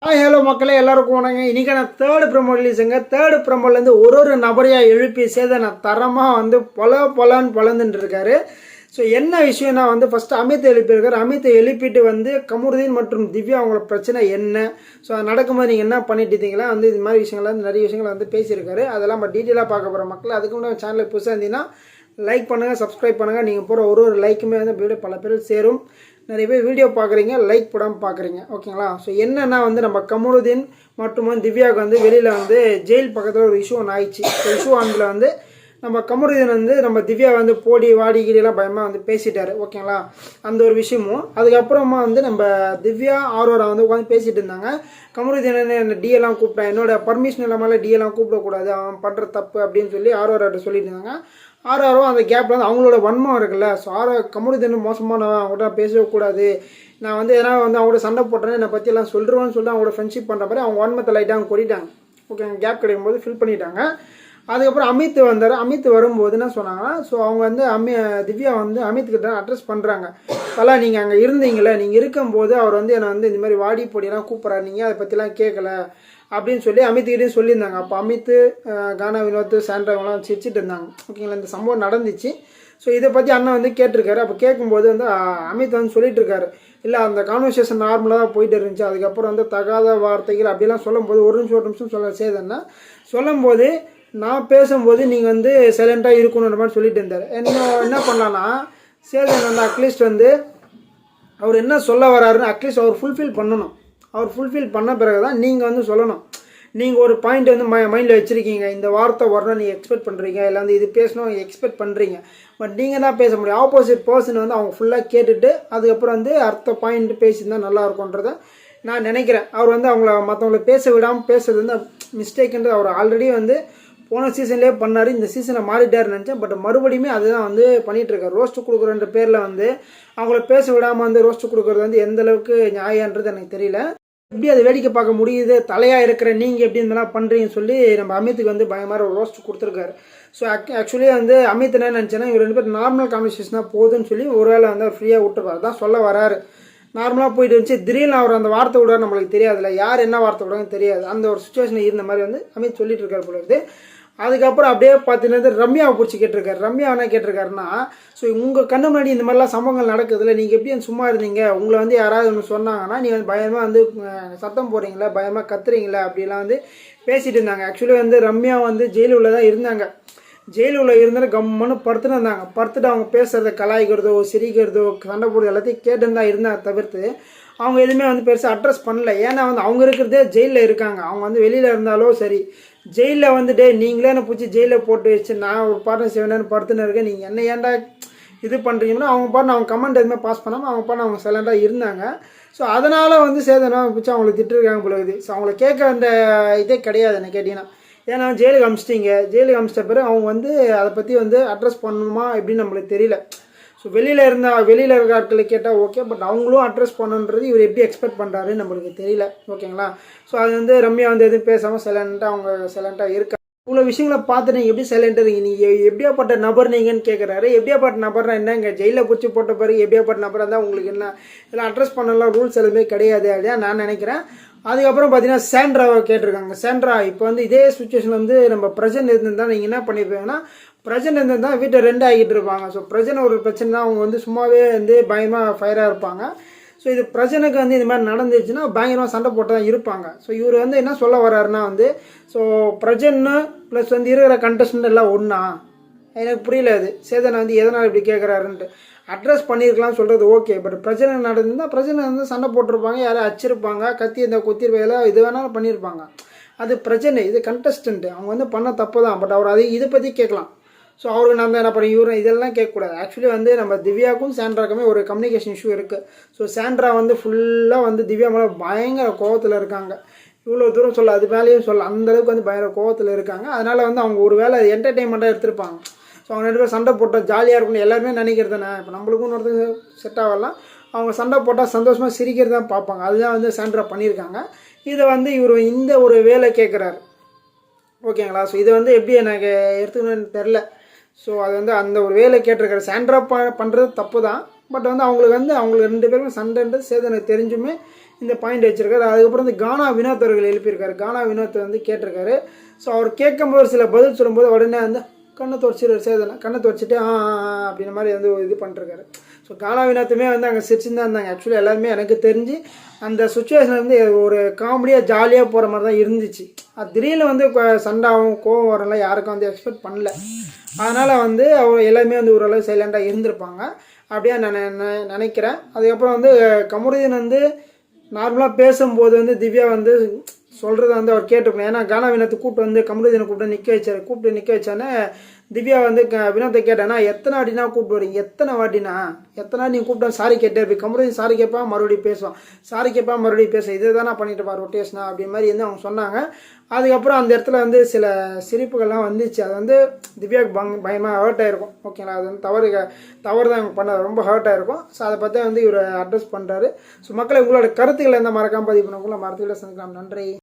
Hi hello மக்களே, எல்லாருக்கும் வணங்க. இன்றைக்கி நான் தேர்டு ப்ரமோ ரிலீஸுங்க. தேர்டு ப்ரமோலேருந்து ஒரு நபரையாக எழுப்பி நான் தரமாக பொலன்னு பொலந்துட்டு இருக்காரு. ஸோ என்ன விஷயம்னா ஃபஸ்ட்டு அமித் எழுப்பியிருக்காரு. அமித்தை எழுப்பிட்டு கமருதீன் மற்றும் திவ்யா அவங்களோட பிரச்சனை என்ன, ஸோ அது நடக்கும்போது நீங்கள் என்ன பண்ணிட்டு இருந்தீங்களா இது மாதிரி விஷயங்கள்லாம் நிறைய விஷயங்கள் பேசியிருக்காரு. அதெல்லாம் நம்ம டீட்டெயிலாக பார்க்க போகிற மக்கள். அதுக்கு முன்னாடி சேனலுக்கு புதுசாக இருந்தீங்கன்னா லைக் பண்ணுங்கள், சப்ஸ்கிரைப் பண்ணுங்கள். நீங்கள் போகிற ஒரு லைக்குமே வீடியோ பல பேர் சேரும். நிறைய பேர் வீடியோ பார்க்குறீங்க, லைக் போடாமல் பார்க்குறீங்க, ஓகேங்களா? ஸோ என்னென்னா நம்ம கமருதீன் மற்றும் திவ்யாவுக்கு வெளியில் ஜெயில் பக்கத்தில் ஒரு இஷ்யூ ஒன்று ஆயிடுச்சு. இஷ்யூ ஆனதில் நம்ம கமருதீன் நம்ம திவ்யா போடி வாடி கீடியெல்லாம் பயமாக பேசிட்டாரு, ஓகேங்களா? அந்த ஒரு விஷயமும் அதுக்கப்புறமா நம்ம திவ்யா ஆரோரா உட்காந்து பேசிகிட்டு இருந்தாங்க. கமருதீன் என்ன டிஎல்லாம் கூப்பிட்டேன், என்னோட பர்மிஷன் இல்லாமல் டிஎல்லாம் கூப்பிடக்கூடாது, அவன் பண்ணுற தப்பு அப்படின்னு சொல்லி ஆரோராட்ட சொல்லிட்டு இருந்தாங்க. ஆரோரும் அந்த கேப்பில் அவங்களோட வன்மம் இருக்குல்ல. ஸோ கமருதீன் மோசமாக நான் அவங்கள்ட்ட பேசவே கூடாது, நான் எதனா அவங்களோட சண்டை போட்டேன்னு என்னை பற்றியெல்லாம் சொல்லிடுவேன்னு சொல்லிட்டு அவங்களோட ஃப்ரெண்ட்ஷிப் பண்ணுற மாதிரி அவங்க வன்மத்தை லைட்டாக அவங்க கொட்டிட்டாங்க, ஓகே? கேப் கிடைக்கும் போது ஃபில் பண்ணிட்டாங்க. அதுக்கப்புறம் அமித் வந்தார். அமித் வரும்போது என்ன சொன்னாங்கன்னா, ஸோ அவங்க திவ்யா அமித் கிட்ட அட்ரஸ் பண்ணுறாங்க. பல நீங்கள் அங்கே இருந்தீங்களே, நீங்கள் இருக்கும்போது அவர் என்னை இந்த மாதிரி வாடி பொடியெல்லாம் கூப்பிட்றாரு, நீங்கள் அதை பற்றிலாம் கேட்கல அப்படின்னு சொல்லி அமித்கிட்டையும் சொல்லியிருந்தாங்க. அப்போ அமித், கானா வினோத், சாண்ட்ரா இவங்களாம் சிரிச்சிட்டு இருந்தாங்க, ஓகேங்களா? இந்த சம்பவம் நடந்துச்சு. ஸோ இதை பற்றி அண்ணன் கேட்டிருக்காரு. அப்போ கேட்கும்போது அமித் சொல்லிட்டு இருக்காரு, இல்லை அந்த கான்வர்சேஷன் நார்மலாக தான் போயிட்டு இருந்துச்சு, அதுக்கப்புறம் தகாத வார்த்தைகள் அப்படிலாம் சொல்லும்போது ஒரு நிமிஷம் சொல்ல சேதன்னா சொல்லும்போது நான் பேசும்போது நீங்கள் சைலண்ட்டாக இருக்கணுன்ற மாதிரி சொல்லிட்டு இருந்தார். என்ன பண்ணலான்னா சேதன் அட்லீஸ்ட் அவர் என்ன சொல்ல வராருன்னு அட்லீஸ்ட் அவர் ஃபுல்ஃபில் பண்ணணும். அவர் ஃபுல்ஃபில் பண்ண பிறகு தான் நீங்கள் சொல்லணும். நீங்கள் ஒரு பாயிண்ட் மைண்டில் வச்சுருக்கீங்க, இந்த வார்த்தை வரணும் நீங்கள் எக்ஸ்பெக்ட் பண்ணுறீங்க, இல்லை இது பேசணும் எக்ஸ்பெக்ட் பண்ணுறீங்க. பட் நீங்கள் தான் பேச முடியும். ஆப்போசிட் பர்சன் அவங்க ஃபுல்லாக கேட்டுட்டு அதுக்கப்புறம் அடுத்த பாயிண்ட் பேசியிருந்தால் நல்லா இருக்கும்ன்றதை நான் நினைக்கிறேன். அவர் அவங்கள மற்றவங்கள பேச விடாமல் பேசுறது மிஸ்டேக்குன்றது அவர் ஆல்ரெடி போன சீசன்லேயே பண்ணார். இந்த சீசனை மாறிட்டாருன்னு நினச்சேன். பட் மறுபடியுமே அதுதான் பண்ணிகிட்ருக்காரு. ரோஸ்ட்டு கொடுக்குறன்ற பேரில் அவங்கள பேச விடாமல் ரோஸ்ட்டு கொடுக்குறது எந்த அளவுக்கு நியாயன்றது எனக்கு தெரியல. எப்படி அதை வேடிக்கை பார்க்க முடியுது, தலையாக இருக்கிற நீங்கள் எப்படி இதெல்லாம் பண்ணுறீங்கன்னு சொல்லி நம்ம அமித்துக்கு பயமாக ஒரு ரோஸ்ட் கொடுத்துருக்காரு. ஸோ ஆக்சுவலி அமித் என்ன நினச்சேன்னா, இவர் 2 பேர் நார்மல் கான்வர்சேஷனாக போகுதுன்னு சொல்லி ஒரு வேளை அவர் ஃப்ரீயாக விட்டுருப்பார் தான் சொல்ல வராரு. நார்மலாக போயிட்டு இருந்துச்சு, திடீர்னு அவர் அந்த வார்த்தை விடாரு, நம்மளுக்கு தெரியாதுல்ல யார் என்ன வார்த்தை விடாங்கன்னு தெரியாது. அந்த ஒரு சுச்சுவேஷன் இருந்த மாதிரி அமித் சொல்லிட்டு இருக்காரு போல இருக்குது. அதுக்கப்புறம் அப்படியே பார்த்தீங்கன்னா ரம்யாவை பிடிச்சி கேட்டிருக்காரு. ரம்யா என்ன கேட்டிருக்காருன்னா, ஸோ உங்கள் கண்ணு முன்னாடி இந்த மாதிரிலாம் சம்பவங்கள் நடக்குதுல்ல, நீங்கள் எப்படி சும்மா இருந்தீங்க, உங்களை யாராவது ஒன்று சொன்னாங்கன்னா நீங்கள் பயமாக சத்தம் போடுறீங்களா, பயமாக கத்துறீங்களா அப்படிலாம் பேசிகிட்டு இருந்தாங்க. ஆக்சுவலி ரம்யா ஜெயிலுள்ள தான் இருந்தாங்க. ஜெயிலுள்ள இருந்தாலும் கம்முன்னு படுத்துன்னு இருந்தாங்க. படுத்துட்டு அவங்க பேசுகிறத கலாய்க்கிறதோ சிரிக்கிறதோ சண்டை போடுறது எல்லாத்தையும் கேட்டுன்னு தான் இருந்தாங்க. தவிர்த்து அவங்க எதுவுமே பெருசாக அட்ரஸ் பண்ணல. ஏன்னா அவங்க இருக்கிறதே ஜெயிலில் இருக்காங்க. அவங்க வெளியில் இருந்தாலும் சரி, ஜெயிலில் நீங்களே என்ன பிடிச்சி ஜெயிலில் போட்டு வச்சு நான் ஒரு பாட்டு செய்வேன்னு படுத்துன்னு இருக்கேன், நீங்கள் என்ன ஏன்டா இது பண்ணுறீங்கன்னா அவங்க பாட்டு அவங்க கமெண்ட் எதுவுமே பாஸ் பண்ணாமல் அவங்க பாட்டு அவங்க சைலண்டாக இருந்தாங்க. ஸோ அதனால் சேதனா பிடிச்சி அவங்களை திட்டுருக்காங்க போல இருக்குது. ஸோ அவங்கள கேட்க வேண்டிய இதே கிடையாது என்ன கேட்டிங்கன்னா. ஏன்னா ஜெயிலுக்கு அமிச்சிட்டிங்க, ஜெயிலுக்கு அமிச்சிட்ட பிறகு அவங்க அதை பற்றி அட்ரஸ் பண்ணணுமா எப்படின்னு நம்மளுக்கு தெரியல. ஸோ வெளியில் இருக்க ஆட்களை கேட்டால் ஓகே, பட் அவங்களும் அட்ரஸ் பண்ணணுன்றது இவர் எப்படி எக்ஸ்பெக்ட் பண்ணுறாருன்னு நம்மளுக்கு தெரியல, ஓகேங்களா? ஸோ அது ரம்யா எதுவும் பேசாமல் சைலண்ட்டாக இருக்காங்க. இவ்வளோ விஷயங்களை பார்த்து நீங்கள் எப்படி சைலண்ட்டாக இருக்கீங்க, நீங்கள் எப்படியாப்பட்ட நபர் நீங்கன்னு கேட்குறாரு. எப்படியாப்பட்ட நபர்னா என்னங்க, ஜெயிலில் பிடிச்சி போட்ட பிறகு எப்படியாப்பட்ட நபராக இருந்தால் உங்களுக்கு என்ன இதெல்லாம் அட்ரஸ் பண்ணலாம் ரூல்ஸ் எதுவுமே கிடையாது அப்படியா நான் நினைக்கிறேன். அதுக்கப்புறம் பார்த்தீங்கன்னா சாண்ட்ராவை கேட்டிருக்காங்க. சாண்ட்ரா இப்போ இதே சுச்சுவேஷன் நம்ம ப்ரெசென்ட் இருந்திருந்தால் நீங்கள் என்ன பண்ணியிருப்பீங்கன்னா, ப்ரெசென்ட் இருந்தால் வீட்டை 2 ஆகிட்டு இருப்பாங்க. ஸோ ப்ரெசென்ட் ஒரு பிரச்சனை தான், அவங்க சும்மாவே பயமாக ஃபயராக இருப்பாங்க. ஸோ இது பிரச்சனைக்கு இது மாதிரி நடந்துச்சுன்னா பயங்கரமாக சண்டை போட்டு தான் இருப்பாங்க. ஸோ இவர் என்ன சொல்ல வர்றாருன்னா ஸோ பிரஜன்னு ப்ளஸ் இருக்கிற கண்டஸ்டன்ட் எல்லாம் ஒன்றா, எனக்கு புரியல. அது சேதனை எதனால் இப்படி கேட்குறாருன்ட்டு அட்ரஸ் பண்ணியிருக்கலாம் சொல்கிறது ஓகே. பட் பிரச்சனை நடந்திருந்தால் பிரச்சனை சண்டை போட்டிருப்பாங்க, யாரும் அச்சிருப்பாங்க, கத்தி இந்த குத்திருவையெல்லாம் இது வேணாலும் பண்ணியிருப்பாங்க. அது பிரச்சனை, இது கண்டஸ்டன்ட்டு அவங்க பண்ண தப்பு தான். பட் அவர் இதை பற்றி கேட்கலாம். ஸோ அவருக்கு நம்ம என்ன பண்ண இவரு இதெல்லாம் கேட்கக்கூடாது. ஆக்சுவலி நம்ம திவ்யாவுக்கும் சாண்ட்ராக்குமே ஒரு கம்யூனிகேஷன் இஷ்யூ இருக்குது. ஸோ சாண்ட்ரா ஃபுல்லாக திவ்யா மேலே பயங்கர கோவத்தில் இருக்காங்க. இவ்வளோ தூரம் சொல்ல அது மேலேயும் சொல்ல அந்தளவுக்கு பயங்கர கோவத்தில் இருக்காங்க. அதனால் அவங்க ஒரு வேளை என்டர்டெயின்மெண்ட்டாக எடுத்திருப்பாங்க. ஸோ அவங்க 2 பேரும் சண்டை போட்டால் ஜாலியாக இருக்கணும் எல்லாருமே நினைக்கிறது தானே. இப்போ நம்மளுக்கும் ஒருத்தருக்கு செட் ஆகலாம், அவங்க சண்டை போட்டால் சந்தோஷமாக சிரிக்கிறது தான் பார்ப்பாங்க. அதுதான் சாண்ட்ரா பண்ணியிருக்காங்க. இதை இவர் இந்த ஒரு வேலை கேட்குறாரு, ஓகேங்களா? ஸோ இதை எப்படி எனக்கு எடுத்துக்கணும்னு தெரில. ஸோ அது அந்த ஒரு வேலை கேட்டிருக்காரு. சாண்ட்ரா பண்ணுறது தப்பு தான். பட் அவங்களுக்கு அவங்களுக்கு 2 பேருமே சண்டைன்றது சேதனை தெரிஞ்சுமே இந்த பாயிண்ட் வச்சுருக்காரு. அதுக்கப்புறம் வந்து கானா வினோத் அவர்கள் எழுப்பியிருக்காரு. கானா வினோத் வந்து கேட்டிருக்காரு. ஸோ அவர் கேட்கும்போது சில பதில் சொல்லும்போது உடனே வந்து கண்ணை துடைச்சிட்டு சேதனை கண்ணை துடைச்சிட்டு அப்படின்ற மாதிரி வந்து இது பண்ணிருக்காரு. ஸோ கானா வினோத்துமே வந்து அங்கே சிரிச்சுன்னு தான் இருந்தாங்க. ஆக்சுவலி எல்லாருமே எனக்கு தெரிஞ்சு அந்த சுச்சுவேஷன் வந்து ஒரு காமெடியாக ஜாலியாக போகிற மாதிரி தான் இருந்துச்சு. அது திடீர்னு வந்து சண்டாகவும் கோவம் வரலாம் யாருக்கும் வந்து எக்ஸ்பெக்ட் பண்ணல. அதனால் வந்து அவர் எல்லாருமே வந்து ஓரளவு சைலண்டாக இருந்திருப்பாங்க அப்படியே நான் நினைக்கிறேன். அதுக்கப்புறம் வந்து கமருதீன் வந்து நார்மலாக பேசும்போது வந்து திவ்யா வந்து சொல்கிறத வந்து அவர் கேட்டுக்கணும். ஏன்னா கானா வினோத்தை கூப்பிட்டு வந்து கமருதீனை கூப்பிட்டு நிற்க வச்சானே திவ்யா வந்து வினோத்தை கேட்டேன்னா எத்தனை வாட்டினா கூப்பிட்டு வரீங்க, எத்தனை வாட்டினா நீங்கள் கூப்பிட்டா சாரி கேட்டே இருப்பீங்க. கமருதீன் சாரி கேட்பா மறுபடியும் பேசுவான், சாரி கேட்பா மறுபடியும் பேசும், இதை தானே பண்ணிட்டு பாரு ரொட்டேஷனா அப்படி மாதிரி வந்து அவங்க சொன்னாங்க. அதுக்கப்புறம் அந்த இடத்துல வந்து சில சிரிப்புகள்லாம் வந்துச்சு. அது வந்து திவ்யாவுக்கு பயமாக ஹர்ட் ஆகிருக்கும். ஓகேங்களா, அது வந்து தவறு தான் இவங்க பண்ண ரொம்ப ஹர்ட் ஆகிருக்கும். ஸோ அதை பற்றி வந்து இவர் அட்ரஸ் பண்ணுறாரு. ஸோ மக்களை உங்களோட கருத்துக்களை எந்த மறக்காமல் பதிவு பண்ணக்குள்ள மரத்துக்களை சந்திக்கலாம். நன்றி.